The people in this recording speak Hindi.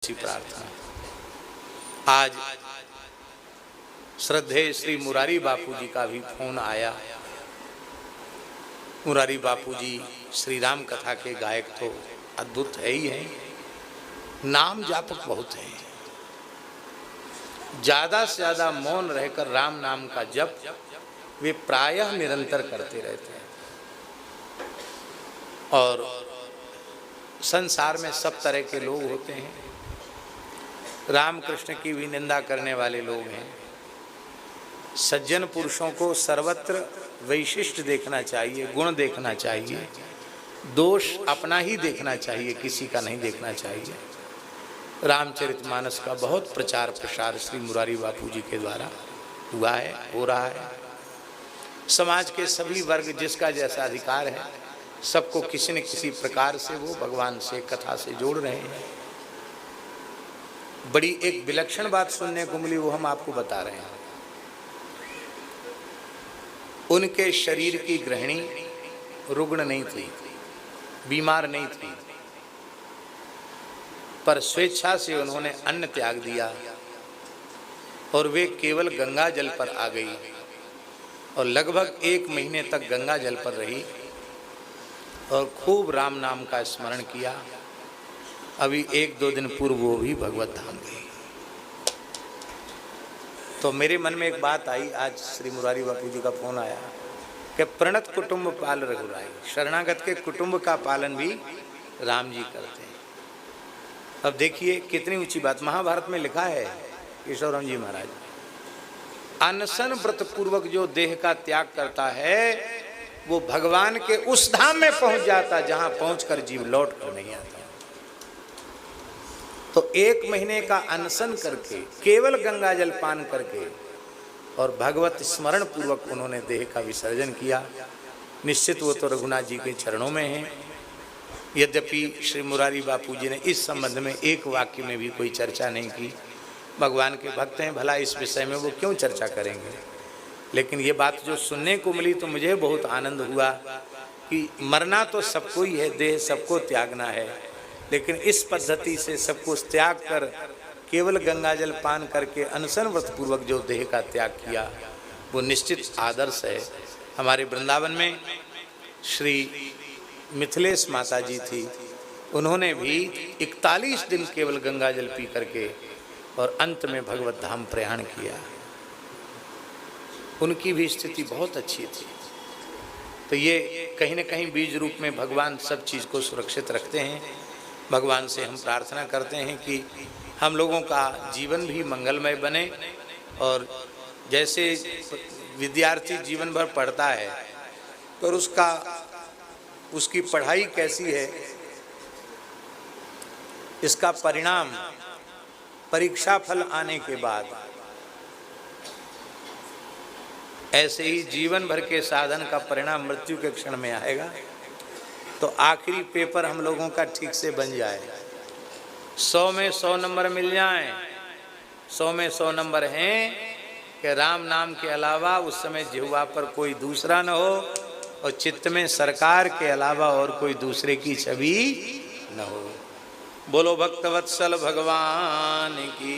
ऐसी प्रार्थना। आज श्रद्धेय श्री मुरारी बापू जी का भी फोन आया। मुरारी बापू जी श्री राम कथा के गायक तो अद्भुत है ही हैं, नाम जापक बहुत हैं। ज्यादा से ज्यादा मौन रहकर राम नाम का जप वे प्रायः निरंतर करते रहते हैं। और संसार में सब तरह के लोग होते हैं। राम कृष्ण की भी निंदा करने वाले लोग हैं। सज्जन पुरुषों को सर्वत्र वैशिष्ट देखना चाहिए, गुण देखना चाहिए, दोष अपना ही देखना चाहिए, किसी का नहीं देखना चाहिए। रामचरितमानस का बहुत प्रचार प्रसार श्री मुरारी बापू जी के द्वारा हुआ है, हो रहा है। समाज के सभी वर्ग जिसका जैसा अधिकार है, सबको किसी न किसी प्रकार से वो भगवान से, कथा से जोड़ रहे हैं। बड़ी एक विलक्षण बात सुनने को मिली, वो हम आपको बता रहे हैं। उनके शरीर की गृहिणी रुग्ण नहीं थी, बीमार नहीं थी, पर स्वेच्छा से उन्होंने अन्न त्याग दिया और वे केवल गंगा जल पर आ गई और लगभग 1 महीने तक गंगा जल पर रही और खूब राम नाम का स्मरण किया। अभी 1-2 दिन पूर्व वो भी भगवत धाम गई। तो मेरे मन में एक बात आई, आज श्री मुरारी बापू जी का फोन आया कि प्रणत कुटुंब पाल रघुराई, शरणागत के कुटुंब का पालन भी राम जी करते हैं। अब देखिए कितनी ऊंची बात, महाभारत में लिखा है केशवराम जी महाराज, अनशन व्रत पूर्वक जो देह का त्याग करता है वो भगवान के उस धाम में पहुंच जाता जहां पहुंचकर जीव लौट कर नहीं आता। तो 1 महीने का अनशन करके, केवल गंगा जल पान करके और भगवत स्मरण पूर्वक उन्होंने देह का विसर्जन किया। निश्चित वो तो रघुनाथ जी के चरणों में हैं। यद्यपि श्री मुरारी बापू जी ने इस संबंध में एक वाक्य में भी कोई चर्चा नहीं की। भगवान के भक्त हैं, भला इस विषय में वो क्यों चर्चा करेंगे। लेकिन ये बात जो सुनने को मिली तो मुझे बहुत आनंद हुआ कि मरना तो सबको ही है, देह सबको त्यागना है, लेकिन इस पद्धति से सबको त्याग कर केवल गंगा जल पान करके अनशन व्रत पूर्वक जो देह का त्याग किया वो निश्चित आदर्श है। हमारे वृंदावन में श्री मिथिलेश माता जी थी, उन्होंने भी 41 दिन केवल गंगा जल पी करके और अंत में भगवत धाम प्रयाण किया। उनकी भी स्थिति बहुत अच्छी थी। तो ये कहीं न कहीं बीज रूप में भगवान सब चीज़ को सुरक्षित रखते हैं। भगवान से हम प्रार्थना करते हैं कि हम लोगों का जीवन भी मंगलमय बने। और जैसे विद्यार्थी जीवन भर पढ़ता है पर उसकी पढ़ाई कैसी है, इसका परिणाम परीक्षा फल आने के बाद, ऐसे ही जीवन भर के साधन का परिणाम मृत्यु के क्षण में आएगा। तो आखिरी पेपर हम लोगों का ठीक से बन जाए, 100 में 100 नंबर मिल जाएं। 100 में 100 नंबर हैं कि राम नाम के अलावा उस समय जिह्वा पर कोई दूसरा न हो और चित्त में सरकार के अलावा और कोई दूसरे की छवि न हो। बोलो भक्तवत्सल भगवान की।